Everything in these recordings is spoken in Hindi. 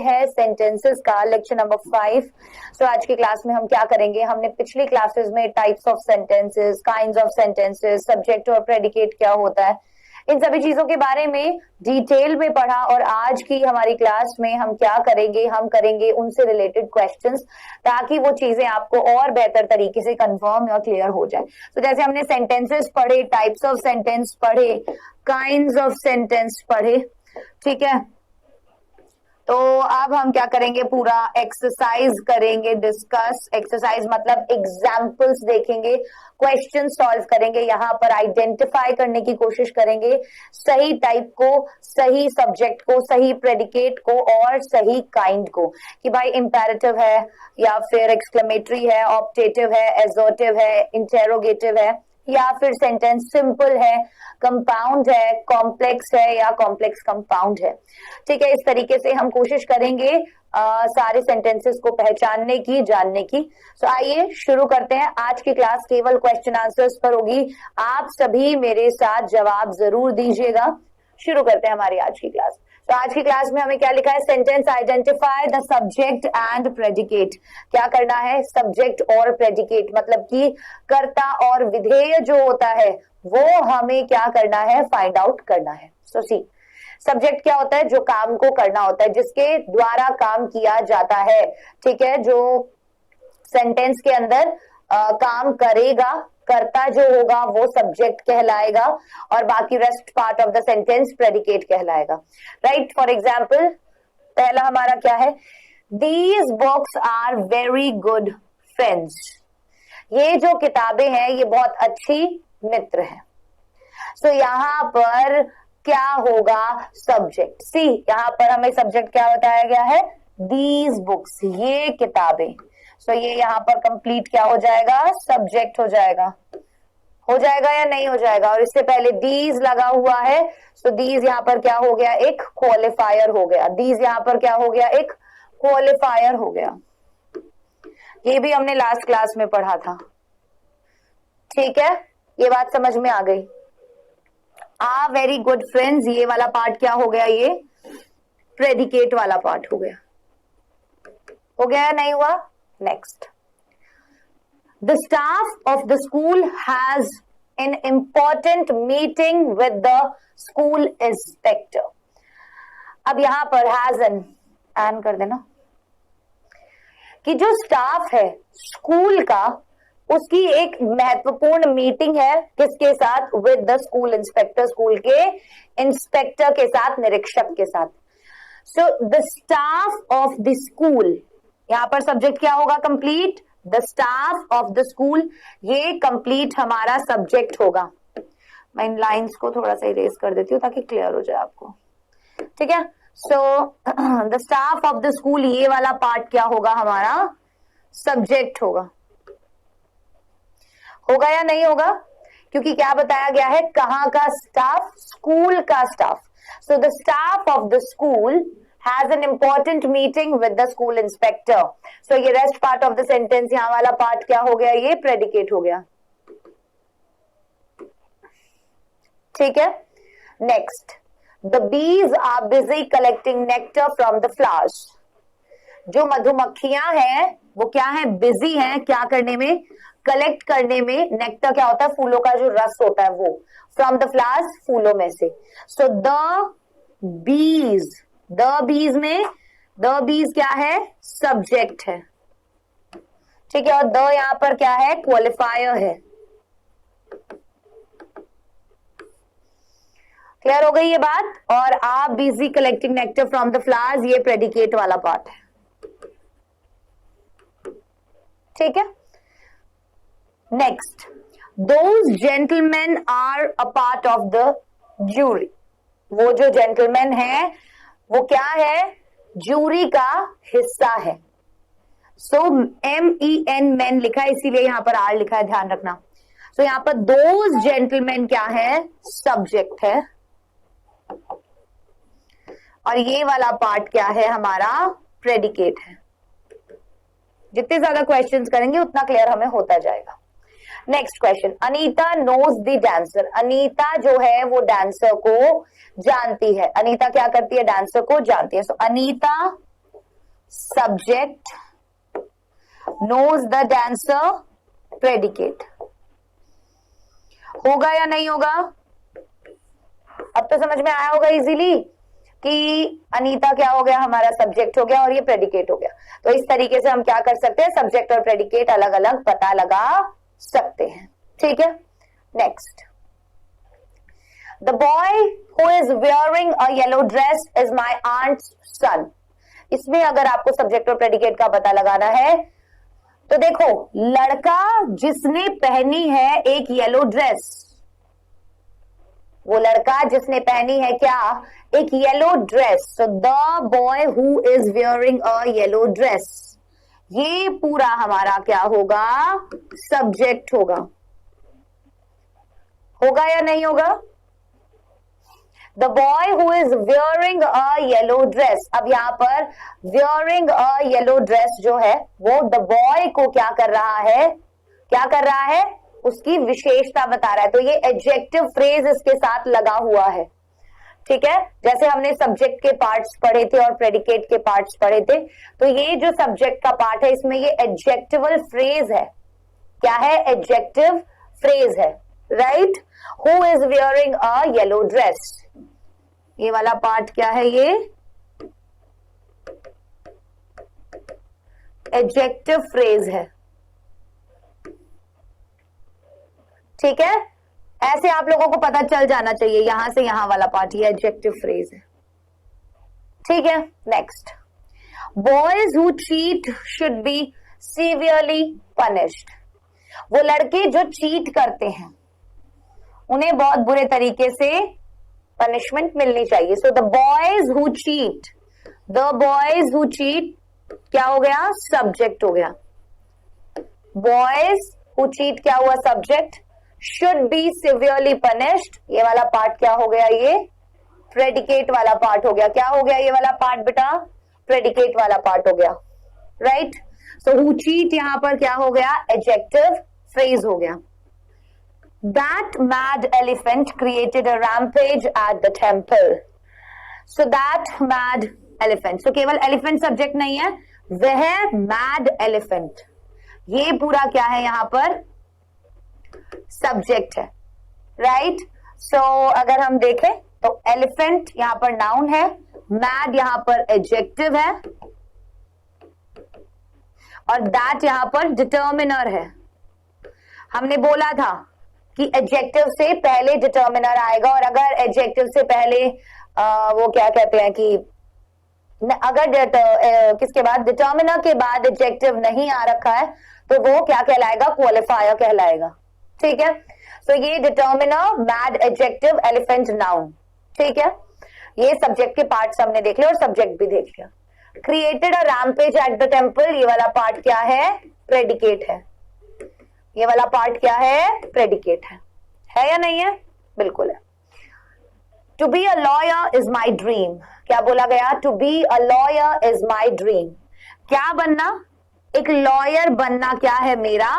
है सेंटेंसेस का लेक्चर नंबर 5। सो आज की क्लास में हम क्या करेंगे, हमने पिछली क्लासेस में types of sentences, kinds of sentences, subject और प्रेडिकेट क्या होता है, इन सभी चीजों के बारे में डिटेल में पढ़ा। और आज की हमारी क्लास में हम क्या करेंगे, हम करेंगे उनसे रिलेटेड क्वेश्चंस, ताकि वो चीजें आपको और बेहतर तरीके से कंफर्म और क्लियर हो जाए। तो जैसे हमने सेंटेंसेस पढ़े, टाइप्स ऑफ सेंटेंस पढ़े, काइंड्स ऑफ सेंटेंस पढ़े, ठीक है। तो अब हम क्या करेंगे, पूरा एक्सरसाइज करेंगे, डिस्कस। एक्सरसाइज मतलब एग्जाम्पल्स देखेंगे, क्वेश्चन सॉल्व करेंगे, यहाँ पर आइडेंटिफाई करने की कोशिश करेंगे सही टाइप को, सही सब्जेक्ट को, सही प्रेडिकेट को और सही काइंड को, कि भाई इंपेरेटिव है या फिर एक्सक्लेमेटरी है, ऑप्टेटिव है, एजर्टिव है, इंटेरोगेटिव है, या फिर सेंटेंस सिंपल है, कंपाउंड है, कॉम्प्लेक्स है या कॉम्प्लेक्स कंपाउंड है। ठीक है, इस तरीके से हम कोशिश करेंगे सारे सेंटेंसेस को पहचानने की, जानने की। तो आइए शुरू करते हैं। आज की क्लास केवल क्वेश्चन आंसर्स पर होगी, आप सभी मेरे साथ जवाब जरूर दीजिएगा। शुरू करते हैं हमारी आज की क्लास। तो आज की क्लास में हमें क्या लिखा है, sentence identify the subject and predicate. क्या करना है, सब्जेक्ट और प्रेडिकेट, मतलब कि कर्ता और विधेय जो होता है वो हमें क्या करना है, फाइंड आउट करना है। सो सी, सब्जेक्ट क्या होता है, जो काम को करना होता है, जिसके द्वारा काम किया जाता है। ठीक है, जो सेंटेंस के अंदर काम करेगा, कर्ता जो होगा वो सब्जेक्ट कहलाएगा और बाकी rest part of the sentence predicate कहलाएगा। राइट, फॉर एग्जाम्पल पहला हमारा क्या है, these books are very good friends. ये जो किताबें हैं ये बहुत अच्छी मित्र है। सो यहाँ पर क्या होगा, सब्जेक्ट। सी, यहाँ पर हमें सब्जेक्ट क्या बताया गया है, दीज बुक्स, ये किताबें। सो ये यहाँ पर कंप्लीट क्या हो जाएगा, सब्जेक्ट हो जाएगा। हो जाएगा या नहीं हो जाएगा, और इससे पहले दीज लगा हुआ है, सो दीज यहाँ पर क्या हो गया, एक क्वालिफायर हो गया। दीज यहाँ पर क्या हो गया, एक क्वालिफायर हो गया। ये भी हमने लास्ट क्लास में पढ़ा था। ठीक है, ये बात समझ में आ गई। आ वेरी गुड फ्रेंड्स, ये वाला पार्ट क्या हो गया, ये प्रेडिकेट वाला पार्ट हो गया। हो गया या नहीं हुआ। Next, the staff of the school has an important meeting with the school inspector. अब यहां पर has an कर देना, कि जो स्टाफ है स्कूल का, उसकी एक महत्वपूर्ण मीटिंग है किसके साथ, with the school inspector, school के इंस्पेक्टर के साथ, निरीक्षक के साथ। So the staff of the school, यहां पर सब्जेक्ट क्या होगा, complete, the staff of the school, ये कंप्लीट हमारा सब्जेक्ट होगा। मैं इन लाइंस को थोड़ा सा इरेज कर देती हूँ ताकि क्लियर हो जाए आपको। ठीक है, so the staff of the school, ये वाला पार्ट क्या होगा, हमारा सब्जेक्ट होगा। होगा या नहीं होगा, क्योंकि क्या बताया गया है, कहां का स्टाफ, स्कूल का staff. So the staff of the school has an important meeting with the school inspector. So ये rest part of the sentence, यहाँ वाला part क्या हो गया, ये predicate हो गया। ठीक है, next, the bees are busy collecting nectar from the flowers. जो मधुमक्खियां हैं वो क्या है, busy हैं, क्या करने में, कलेक्ट करने में। नेक्टर क्या होता है, फूलों का जो रस होता है वो, फ्रॉम द फ्लावर्स, फूलों में से। So the bees, the bees में, द बीज क्या है, सब्जेक्ट है। ठीक है, और द यहां पर क्या है, क्वालिफायर है। क्लियर हो गई ये बात। और आप busy collecting nectar from the flowers, ये प्रेडिकेट वाला पार्ट है। ठीक है, next, those gentleman are a part of the jury. वो जो जेंटलमैन है वो क्या है, जूरी का हिस्सा है। सो MEN मैन लिखा है, इसीलिए यहां पर आर लिखा है, ध्यान रखना। सो यहां पर दोज जेंटलमैन क्या है, सब्जेक्ट है, और ये वाला पार्ट क्या है, हमारा प्रेडिकेट है। जितने ज्यादा क्वेश्चंस करेंगे उतना क्लियर हमें होता जाएगा। Next question, Anita knows the dancer. Anita जो है वो डांसर को जानती है। अनीता क्या करती है, डांसर को जानती है। सो Anita subject knows the dancer predicate. होगा या नहीं होगा? अब तो समझ में आया होगा इजीली कि अनीता क्या हो गया, हमारा सब्जेक्ट हो गया और ये प्रेडिकेट हो गया। तो इस तरीके से हम क्या कर सकते हैं, सब्जेक्ट और प्रेडिकेट अलग अलग पता लगा सकते हैं। ठीक है, next, the boy who is wearing a yellow dress is my aunt's son. इसमें अगर आपको सब्जेक्ट और प्रेडिकेट का पता लगाना है तो देखो, लड़का जिसने पहनी है एक येलो ड्रेस, वो लड़का जिसने पहनी है क्या, एक yellow dress. So the boy who is wearing a yellow dress, ये पूरा हमारा क्या होगा, सब्जेक्ट होगा। होगा या नहीं होगा? The boy who is wearing a yellow dress. अब यहां पर वेयरिंग अ येलो ड्रेस जो है वो द बॉय को क्या कर रहा है, क्या कर रहा है, उसकी विशेषता बता रहा है। तो ये एडजेक्टिव फ्रेज इसके साथ लगा हुआ है। ठीक है, जैसे हमने सब्जेक्ट के पार्ट्स पढ़े थे और प्रेडिकेट के पार्ट्स पढ़े थे, तो ये जो सब्जेक्ट का पार्ट है इसमें ये एडजेक्टिवल फ्रेज है। क्या है? एडजेक्टिव फ्रेज है, right. Who is wearing a yellow dress, ये वाला पार्ट क्या है, ये एडजेक्टिव फ्रेज है। ठीक है, ऐसे आप लोगों को पता चल जाना चाहिए, यहां से यहां वाला पार्ट ये एडजेक्टिव फ्रेज है। ठीक है, next, boys who cheat should be severely punished. वो लड़के जो चीट करते हैं उन्हें बहुत बुरे तरीके से पनिशमेंट मिलनी चाहिए। So the boys who cheat, the boys who cheat क्या हो गया, सब्जेक्ट हो गया। बॉयज हु चीट क्या हुआ, subject. Should be severely punished, ये वाला पार्ट क्या हो गया, ये प्रेडिकेट वाला पार्ट हो गया। क्या हो गया ये वाला पार्ट बेटा, प्रेडिकेट वाला पार्ट हो गया, राइट। सो हु चीट यहां पर क्या हो गया, एडजेक्टिव फ्रेज हो गया। That mad elephant created a rampage at the temple. So that mad elephant. So केवल elephant subject नहीं है, वह mad elephant, ये पूरा क्या है यहाँ पर, सब्जेक्ट है, राइट। सो अगर हम देखें तो elephant यहाँ पर नाउन है, mad यहाँ पर एडजेक्टिव है और that यहाँ पर डिटर्मिनर है। हमने बोला था कि एडजेक्टिव से पहले डिटर्मिनर आएगा, और अगर एडजेक्टिव से पहले वो क्या कहते हैं कि अगर किसके बाद, डिटर्मिनर के बाद एडजेक्टिव नहीं आ रखा है तो वो क्या कहलाएगा, क्वालिफायर कहलाएगा। ठीक है, सो ये determiner, mad adjective, elephant noun. ठीक है, ये सब्जेक्ट के पार्ट्स हमने देख लिया और सब्जेक्ट भी देख लिया। Created a rampage at the temple, ये वाला पार्ट क्या है, प्रेडिकेट है। ये वाला पार्ट क्या है, प्रेडिकेट है या नहीं है, बिल्कुल है। To be a lawyer is my dream, क्या बोला गया, to be a lawyer is my dream. क्या बनना, एक लॉयर बनना क्या है, मेरा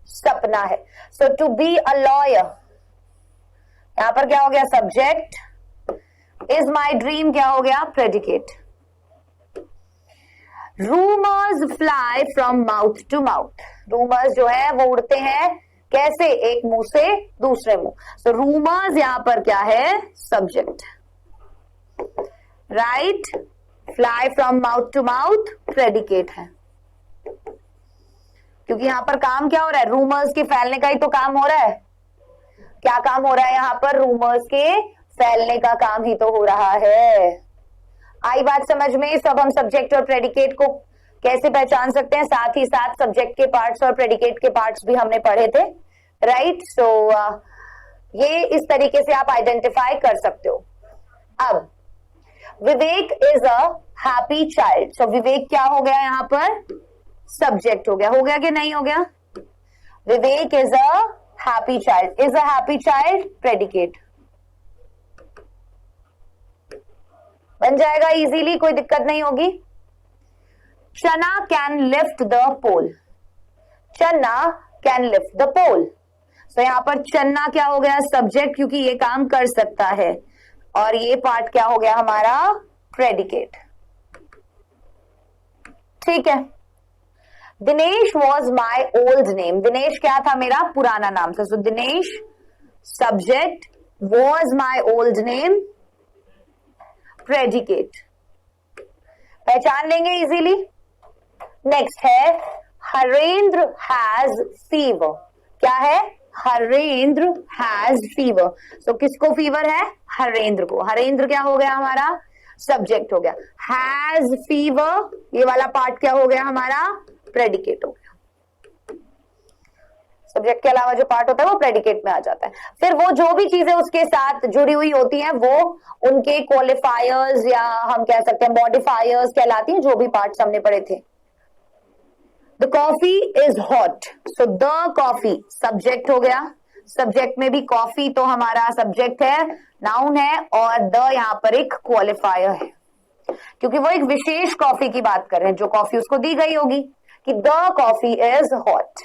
सपना है। सो टू बी अ लॉयर, यहां पर क्या हो गया, सब्जेक्ट, इज माई ड्रीम क्या हो गया, predicate. Rumours fly from mouth to mouth, rumours जो है वो उड़ते हैं कैसे, एक मुंह से दूसरे मुंह। सो रूमर्स यहां पर क्या है, subject, right. Fly from mouth to mouth predicate है, क्योंकि यहां पर काम क्या हो रहा है, रूमर्स के फैलने का ही तो काम हो रहा है। क्या काम हो रहा है यहां पर, रूमर्स के फैलने का काम ही तो हो रहा है। आई बात समझ में, सब हम सब्जेक्ट और प्रेडिकेट को कैसे पहचान सकते हैं, साथ ही साथ सब्जेक्ट के पार्ट्स और प्रेडिकेट के पार्ट्स भी हमने पढ़े थे, राइट। सो ये इस तरीके से आप आइडेंटिफाई कर सकते हो। अब विवेक इज अ हैप्पी चाइल्ड, सो विवेक क्या हो गया यहां पर, सब्जेक्ट हो गया कि नहीं हो गया। Vivek is a happy child, is a happy child predicate, बन जाएगा इजीली, कोई दिक्कत नहीं होगी। चना कैन लिफ्ट द पोल, चन्ना कैन लिफ्ट द पोल। सो यहां पर चन्ना क्या हो गया, सब्जेक्ट, क्योंकि ये काम कर सकता है, और ये पार्ट क्या हो गया हमारा, प्रेडिकेट। ठीक है, Dinesh was my old name, Dinesh क्या था, मेरा पुराना नाम था, so Dinesh subject, was my old name predicate, पहचान लेंगे इजीली। नेक्स्ट है हरेंद्र हैज फीवर, क्या है, हरेंद्र हैज फीवर, सो किसको फीवर है, हरेंद्र को, हरेंद्र क्या हो गया हमारा, सब्जेक्ट हो गया, हैज फीवर ये वाला पार्ट क्या हो गया हमारा, प्रेडिकेट हो गया, सब्जेक्ट के अलावा जो पार्ट होता है वो प्रेडिकेट में आ जाता है। फिर वो जो भी चीजें उसके साथ जुड़ी हुई होती हैं वो उनके क्वालिफायर्स या हम कह सकते हैं मॉडिफायर्स कहलाती हैं, जो भी पार्ट्स हमने पढ़े थे। The coffee is hot, so the coffee subject हो गया, सब्जेक्ट में भी कॉफी तो हमारा सब्जेक्ट है, नाउन है, और द यहाँ पर एक क्वालिफायर है, क्योंकि वो एक विशेष कॉफी की बात कर रहे हैं, जो कॉफी उसको दी गई होगी कि द कॉफी इज हॉट,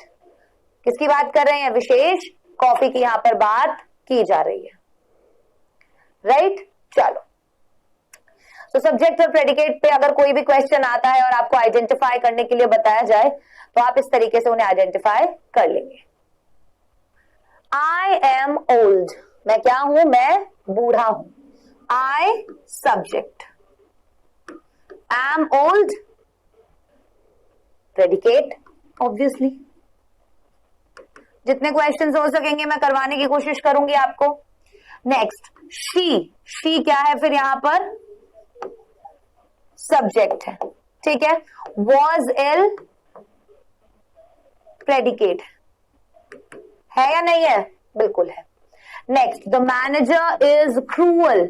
किसकी बात कर रहे हैं, विशेष कॉफी की यहां पर बात की जा रही है, राइट। चलो, तो सब्जेक्ट और प्रेडिकेट पे अगर कोई भी क्वेश्चन आता है और आपको आइडेंटिफाई करने के लिए बताया जाए तो आप इस तरीके से उन्हें आइडेंटिफाई कर लेंगे। आई एम ओल्ड, मैं क्या हूं, मैं बूढ़ा हूं, I subject, am old predicate, obviously जितने क्वेश्चंस हो सकेंगे मैं करवाने की कोशिश करूंगी आपको। नेक्स्ट शी क्या है, फिर यहां पर सब्जेक्ट है, ठीक है, वॉज इल प्रेडिकेट है या नहीं है, बिल्कुल है। Next the manager is cruel,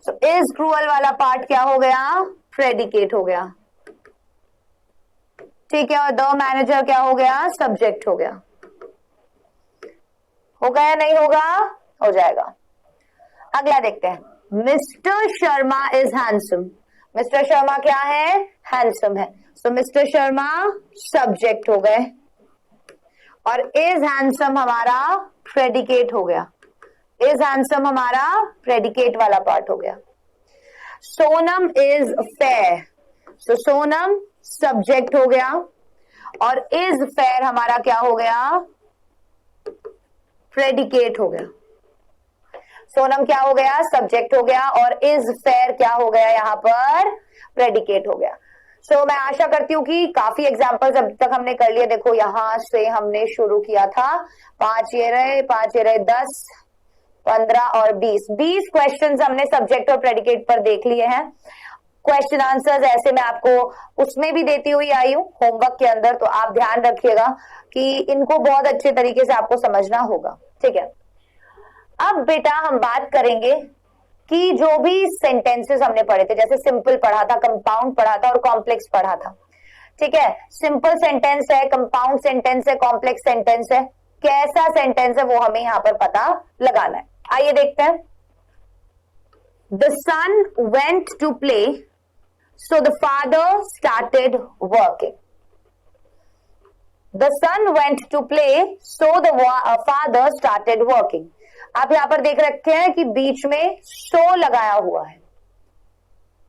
so is cruel वाला पार्ट क्या हो गया, प्रेडिकेट हो गया, ठीक है, और द मैनेजर क्या हो गया, सब्जेक्ट हो गया, होगा या नहीं होगा, हो जाएगा। अगला देखते हैं, mister Sharma is handsome, mister Sharma क्या है, हैंडसम है, सो मिस्टर शर्मा सब्जेक्ट हो गए और इज हैंडसम हमारा प्रेडिकेट हो गया, इज हैंडसम हमारा प्रेडिकेट वाला पार्ट हो गया। Sonam is fair, so Sonam subject हो गया और इज फेयर हमारा क्या हो गया, प्रेडिकेट हो गया, सोनम क्या हो गया, सब्जेक्ट हो गया और इज फेयर क्या हो गया, यहां पर प्रेडिकेट हो गया। सो मैं आशा करती हूँ कि काफी एग्जांपल्स अब तक हमने कर लिए। देखो यहां से हमने शुरू किया था, 5 ये रहे 10 15 और 20 क्वेश्चंस हमने सब्जेक्ट और प्रेडिकेट पर देख लिए हैं। क्वेश्चन आंसर्स ऐसे मैं आपको उसमें भी देती हुई आई हूँ होमवर्क के अंदर, तो आप ध्यान रखिएगा कि इनको बहुत अच्छे तरीके से आपको समझना होगा, ठीक है। अब बेटा हम बात करेंगे कि जो भी सेंटेंसेस हमने पढ़े थे, जैसे सिंपल पढ़ा था, कंपाउंड पढ़ा था और कॉम्प्लेक्स पढ़ा था, ठीक है। सिंपल सेंटेंस है, कंपाउंड सेंटेंस है, कॉम्प्लेक्स सेंटेंस है, कैसा सेंटेंस है वो हमें यहां पर पता लगाना है। आइए देखते हैं। The son went to play so the father started working, the son went to play so the father started working. आप यहां पर देख रखे हैं कि बीच में सो लगाया हुआ है,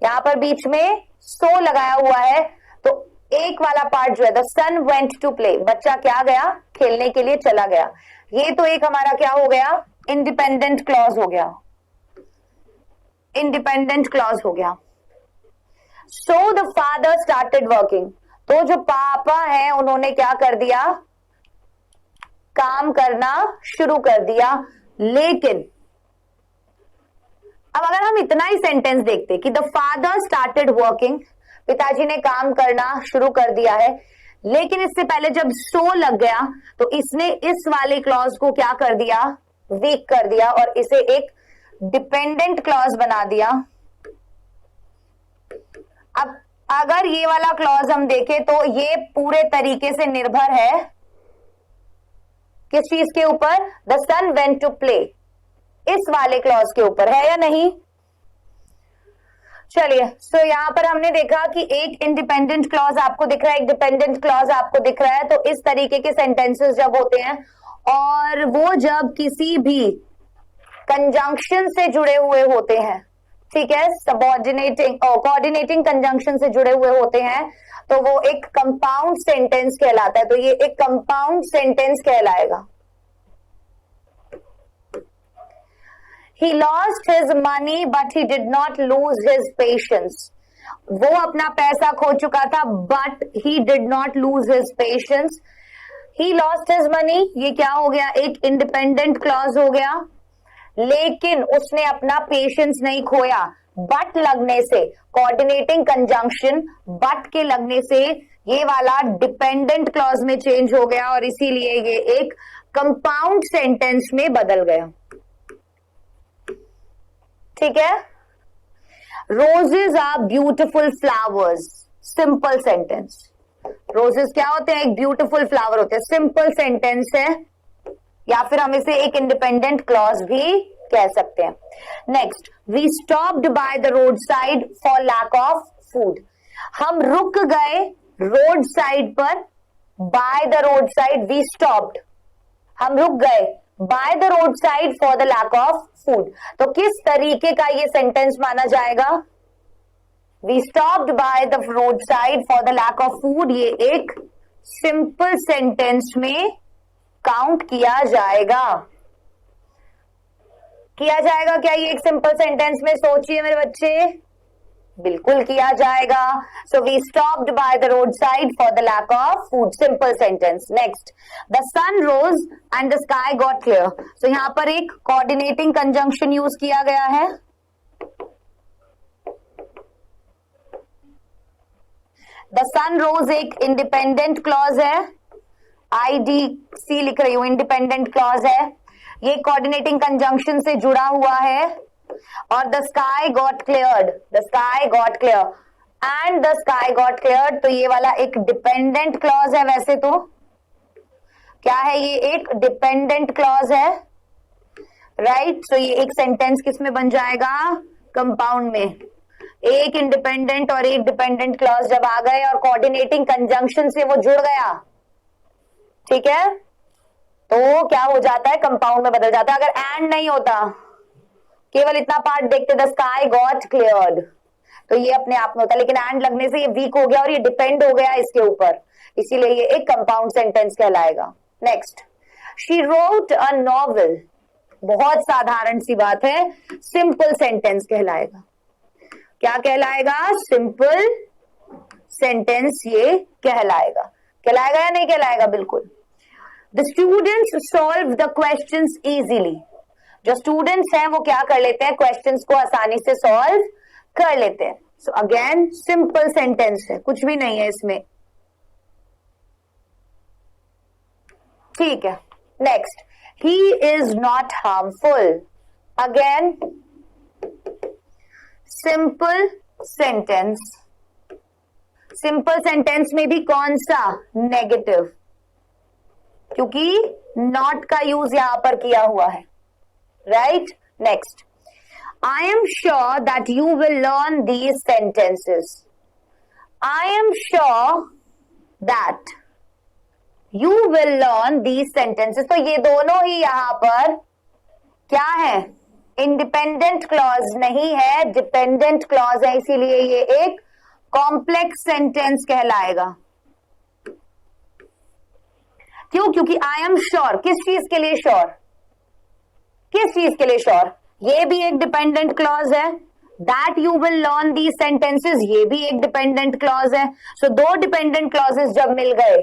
यहां पर बीच में सो लगाया हुआ है, तो एक वाला पार्ट जो है the son went to play, बच्चा क्या गया, खेलने के लिए चला गया, ये तो एक हमारा क्या हो गया, इंडिपेंडेंट क्लॉज हो गया, इंडिपेंडेंट क्लॉज हो गया। सो द फादर स्टार्टेड वर्किंग, तो जो पापा है उन्होंने क्या कर दिया, काम करना शुरू कर दिया। लेकिन अब अगर हम इतना ही सेंटेंस देखते कि द फादर स्टार्टेड वर्किंग, पिताजी ने काम करना शुरू कर दिया है, लेकिन इससे पहले जब सो लग गया तो इसने इस वाले क्लॉज को क्या कर दिया, वीक कर दिया और इसे एक डिपेंडेंट क्लॉज बना दिया। अब अगर ये वाला क्लॉज हम देखें तो ये पूरे तरीके से निर्भर है किस चीज के ऊपर, the son went to play, इस वाले क्लॉज के ऊपर, है या नहीं। चलिए, सो यहां पर हमने देखा कि एक इंडिपेंडेंट क्लॉज आपको दिख रहा है, एक डिपेंडेंट क्लॉज आपको दिख रहा है। तो इस तरीके के सेंटेंसेस जब होते हैं और वो जब किसी भी कंजंक्शन से जुड़े हुए होते हैं ठीक है, सबऑर्डिनेटिंग और कोऑर्डिनेटिंग कंजंक्शन से जुड़े हुए होते हैं तो वो एक कंपाउंड सेंटेंस कहलाता है। तो ये एक कंपाउंड सेंटेंस कहलाएगा। He lost his money but he did not lose his patience. वो अपना पैसा खो चुका था but he did not lose his patience. He lost his money, ये क्या हो गया, एक इंडिपेंडेंट क्लॉज हो गया, लेकिन उसने अपना पेशेंस नहीं खोया। बट लगने से, कोऑर्डिनेटिंग कंजंक्शन बट के लगने से ये वाला डिपेंडेंट क्लॉज में चेंज हो गया और इसीलिए ये एक कंपाउंड सेंटेंस में बदल गया। ठीक है, roses are beautiful flowers, simple sentence. Roses क्या होते हैं, एक ब्यूटिफुल फ्लावर होते हैं, सिंपल सेंटेंस है, या फिर हम इसे एक इंडिपेंडेंट क्लॉज भी कह सकते हैं। Next, we stopped by the road side for lack of food. हम रुक गए रोड साइड पर, by the road side we stopped, हम रुक गए by the road side for the lack of food. तो किस तरीके का ये सेंटेंस माना जाएगा, we stopped by the road side for the lack of food, ये एक सिंपल सेंटेंस में काउंट किया जाएगा। किया जाएगा क्या ये एक सिंपल सेंटेंस में, सोचिए मेरे बच्चे, बिल्कुल किया जाएगा। So we stopped by the road side for the lack of food, simple sentence. Next, the sun rose and the sky got clear. So यहां पर एक कोऑर्डिनेटिंग कंजंक्शन यूज किया गया है। द सन रोज एक इंडिपेंडेंट क्लॉज है, IDC लिख रही हूं, इंडिपेंडेंट क्लॉज है, ये कोऑर्डिनेटिंग कंजंक्शन से जुड़ा हुआ है। और the sky got cleared, the sky got clear and the sky got cleared, तो ये वाला एक डिपेंडेंट क्लॉज है। वैसे तो क्या है, ये एक डिपेंडेंट क्लॉज है, राइट। सो ये एक सेंटेंस किस में बन जाएगा, कंपाउंड में। एक इंडिपेंडेंट और एक डिपेंडेंट क्लॉज जब आ गए और कोऑर्डिनेटिंग कंजंक्शन से वो जुड़ गया, ठीक है, तो क्या हो जाता है, कंपाउंड में बदल जाता है। अगर एंड नहीं होता, केवल इतना पार्ट देखते, द स्काई गॉट क्लियर्ड, तो ये अपने आप में होता है, लेकिन एंड लगने से ये वीक हो गया और ये डिपेंड हो गया इसके ऊपर, इसीलिए ये एक कंपाउंड सेंटेंस कहलाएगा। Next, she wrote a novel, बहुत साधारण सी बात है, सिंपल सेंटेंस कहलाएगा। क्या कहलाएगा, सिंपल सेंटेंस ये कहलाएगा। कहलाएगा या नहीं कहलाएगा, बिल्कुल। The students solve the questions easily, जो स्टूडेंट्स हैं वो क्या कर लेते हैं, क्वेश्चंस को आसानी से सॉल्व कर लेते हैं। सो अगेन सिंपल सेंटेंस है, कुछ भी नहीं है इसमें, ठीक है। Next, he is not harmful, again simple sentence. Simple sentence में भी कौन सा, नेगेटिव, क्योंकि नॉट का यूज यहां पर किया हुआ है, right. Next, I am sure that you will learn these sentences. I am sure that you will learn these sentences, तो ये दोनों ही यहां पर क्या है, इंडिपेंडेंट क्लॉज नहीं है, डिपेंडेंट क्लॉज है, इसीलिए ये एक कॉम्प्लेक्स सेंटेंस कहलाएगा। क्यों, क्योंकि आई एम श्योर, किस चीज के लिए श्योर, किस चीज के लिए श्योर, ये भी एक डिपेंडेंट क्लॉज है। That you will learn these sentences, ये भी एक डिपेंडेंट क्लॉज है। सो दो डिपेंडेंट क्लॉजेस जब मिल गए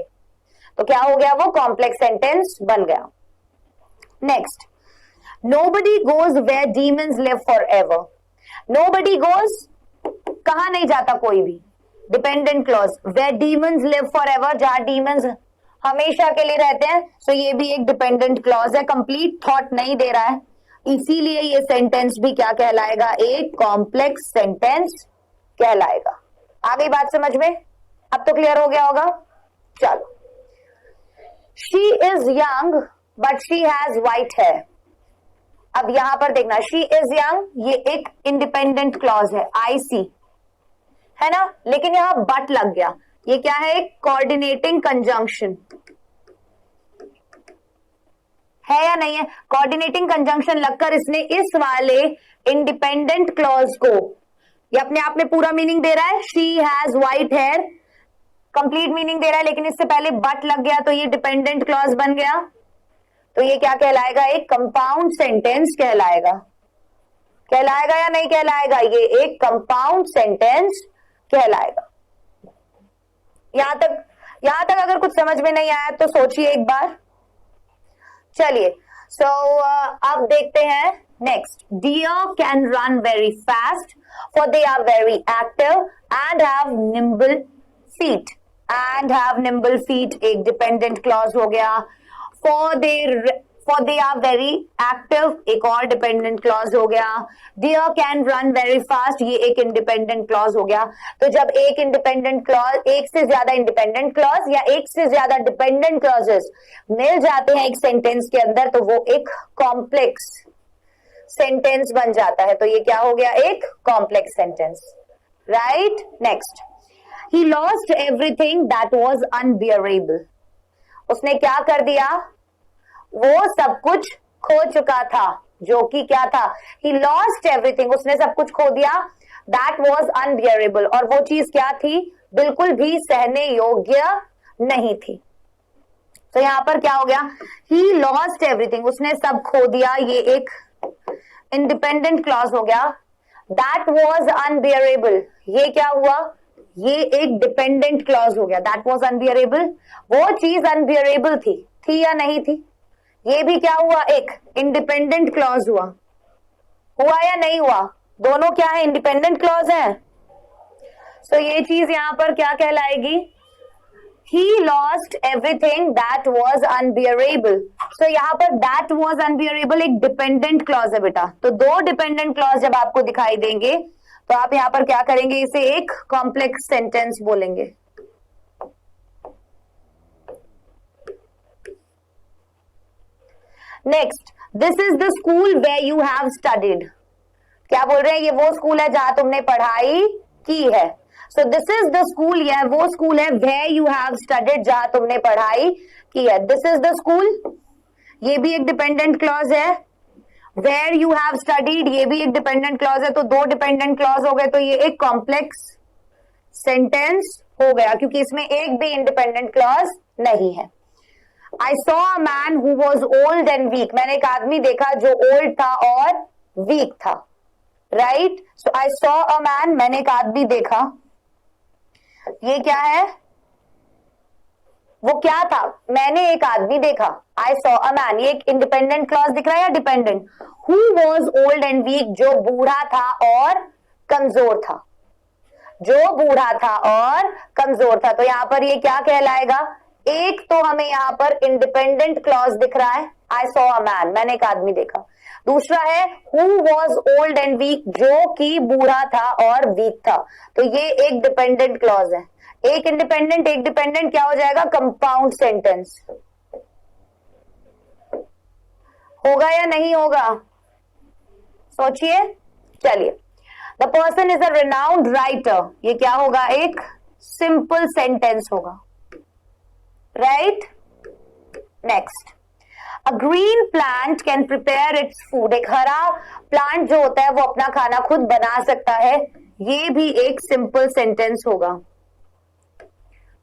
तो क्या हो गया, वो कॉम्प्लेक्स सेंटेंस बन गया। Next, nobody goes where demons live for ever. Nobody goes, कहां नहीं जाता कोई भी, dependent clause, where demons live for ever, जहां डीमंस हमेशा के लिए रहते हैं। सो ये भी एक डिपेंडेंट क्लॉज है, कंप्लीट थॉट नहीं दे रहा है, इसीलिए ये सेंटेंस भी क्या कहलाएगा, एक कॉम्प्लेक्स सेंटेंस कहलाएगा। आ गई बात समझ में, अब तो क्लियर हो गया होगा। चलो, she is young but she has white hair. अब यहां पर देखना, शी इज यंग, ये एक इंडिपेंडेंट क्लॉज है, IC है ना, लेकिन यहां बट लग गया, ये क्या है, एक कोऑर्डिनेटिंग कंजंक्शन है या नहीं है। कोऑर्डिनेटिंग कंजंक्शन लगकर इसने इस वाले इंडिपेंडेंट क्लॉज को, ये अपने आप में पूरा मीनिंग दे रहा है, she has white hair, complete meaning दे रहा है, लेकिन इससे पहले बट लग गया तो ये डिपेंडेंट क्लॉज बन गया, तो ये क्या कहलाएगा, एक कंपाउंड सेंटेंस कहलाएगा, कहलाएगा या नहीं कहलाएगा, ये एक कंपाउंड सेंटेंस कहलाएगा। यहां तक अगर कुछ समझ में नहीं आया तो सोचिए एक बार। चलिए अब देखते हैं next. Deer can run very fast for they are very active and have nimble feet, and have nimble feet एक डिपेंडेंट क्लॉज हो गया। For they are very active एक और डिपेंडेंट क्लॉज हो गया। Deer can run very fast ये एक इंडिपेंडेंट क्लॉज हो गया। तो जब एक इंडिपेंडेंट क्लॉज, एक से ज्यादा इंडिपेंडेंट क्लॉज या एक से ज्यादा डिपेंडेंट क्लॉजेस मिल जाते हैं एक सेंटेंस के अंदर तो वो एक कॉम्प्लेक्स सेंटेंस बन जाता है। तो ये क्या हो गया, एक complex sentence, right. Next, he lost everything that was unbearable, उसने क्या कर दिया, वो सब कुछ खो चुका था, जो कि क्या था, ही लॉस्ट एवरीथिंग, उसने सब कुछ खो दिया, दैट वाज अनबियरेबल, और वो चीज क्या थी, बिल्कुल भी सहने योग्य नहीं थी। तो यहां पर क्या हो गया, ही लॉस्ट एवरीथिंग, उसने सब खो दिया, ये एक इंडिपेंडेंट क्लॉज हो गया। दैट वाज अनबियरेबल, ये क्या हुआ, ये एक डिपेंडेंट क्लॉज हो गया। दैट वाज अनबियरेबल, वो चीज अनबियरेबल थी या नहीं थी, ये भी क्या हुआ, एक इंडिपेंडेंट क्लॉज हुआ या नहीं हुआ, दोनों क्या है, इंडिपेंडेंट क्लॉज है। सो ये चीज यहां पर क्या कहलाएगी, he lost everything that was unbearable। so यहाँ पर that was unbearable एक डिपेंडेंट क्लॉज है बेटा। तो दो डिपेंडेंट क्लॉज जब आपको दिखाई देंगे तो आप यहाँ पर क्या करेंगे, इसे एक कॉम्प्लेक्स सेंटेंस बोलेंगे। Next, this is the school where you have studied, क्या बोल रहे हैं, ये वो स्कूल है जहां तुमने पढ़ाई की है। So this is the school, यह वो स्कूल है, वेयर यू हैव स्टडीड जहां तुमने पढ़ाई की है। दिस इज द स्कूल, ये भी एक डिपेंडेंट क्लॉज है। वेयर यू हैव स्टडीड ये भी एक डिपेंडेंट क्लॉज है। तो दो डिपेंडेंट क्लॉज हो गए, तो ये एक कॉम्प्लेक्स सेंटेंस हो गया क्योंकि इसमें एक भी इंडिपेंडेंट क्लॉज नहीं है। I saw a man who was old and weak, मैंने एक आदमी देखा जो ओल्ड था और वीक था, right. So I saw a man, मैंने एक आदमी देखा, ये क्या है, वो क्या था, मैंने एक आदमी देखा, I saw a man, ये एक इंडिपेंडेंट क्लॉज दिख रहा है या dependent. Who was old and weak, जो बूढ़ा था और कमजोर था, जो बूढ़ा था और कमजोर था। तो यहां पर ये क्या कहलाएगा, एक तो हमें यहां पर इंडिपेंडेंट क्लॉज दिख रहा है, आई सॉ अ मैन, मैंने एक आदमी देखा। दूसरा है who was old and weak, जो कि बूढ़ा था और वीक था। तो ये एक डिपेंडेंट क्लॉज है, एक इंडिपेंडेंट एक डिपेंडेंट क्या हो जाएगा, कंपाउंड सेंटेंस होगा या नहीं होगा, सोचिए। चलिए, the person is a renowned writer, ये क्या होगा, एक सिंपल सेंटेंस होगा, right. Next, a green plant can prepare its food, एक हरा प्लांट जो होता है वो अपना खाना खुद बना सकता है, ये भी एक सिंपल सेंटेंस होगा,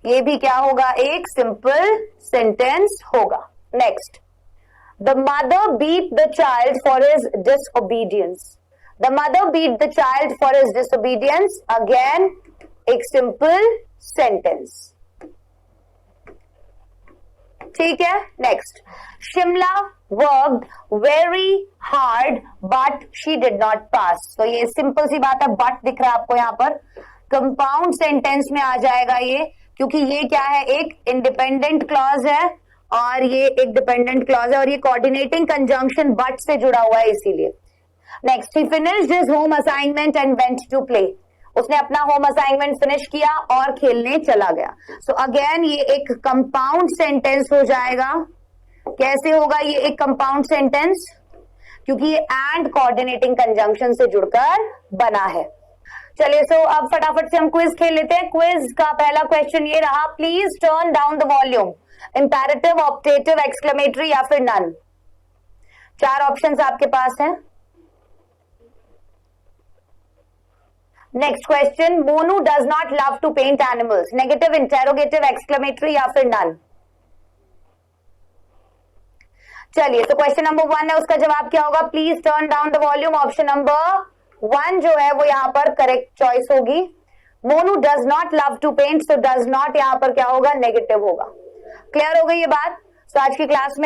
ये भी क्या होगा, एक सिंपल सेंटेंस होगा। Next, the mother beat the child for his disobedience, the mother beat the child for his disobedience, again एक सिंपल सेंटेंस, ठीक है। Next, Shimla worked very hard but she did not pass, तो ये सिंपल सी बात है, बट दिख रहा है आपको यहाँ पर, कंपाउंड सेंटेंस में आ जाएगा ये, क्योंकि ये क्या है, एक इंडिपेंडेंट क्लॉज है और ये एक डिपेंडेंट क्लॉज है और ये कोऑर्डिनेटिंग कंजंक्शन बट से जुड़ा हुआ है इसीलिए। Next, he finished his home assignment and went to play, उसने अपना होम असाइनमेंट फिनिश किया और खेलने चला गया। सो अगेन ये एक कंपाउंड सेंटेंस हो जाएगा। कैसे होगा ये एक कंपाउंड सेंटेंस, क्योंकि ये एंड कोऑर्डिनेटिंग कंजंक्शन से जुड़कर बना है। चलिए, सो अब फटाफट से हम क्विज खेल लेते हैं। क्विज का पहला क्वेश्चन ये रहा, please turn down the volume, imperative, optative, exclamatory या फिर नन। चार ऑप्शंस आपके पास हैं। Next question, Monu does not love to paint animals, negative, interrogative, exclamatory या फिर नन? चलिए, तो क्वेश्चन नंबर 1 है, उसका जवाब क्या होगा? Please turn down the volume. Option number 1 जो है वो यहाँ पर करेक्ट चॉइस होगी। Monu does not love to paint, so does not यहाँ पर क्या होगा? नेगेटिव होगा। क्लियर हो गई ये बात? तो आज की क्लास में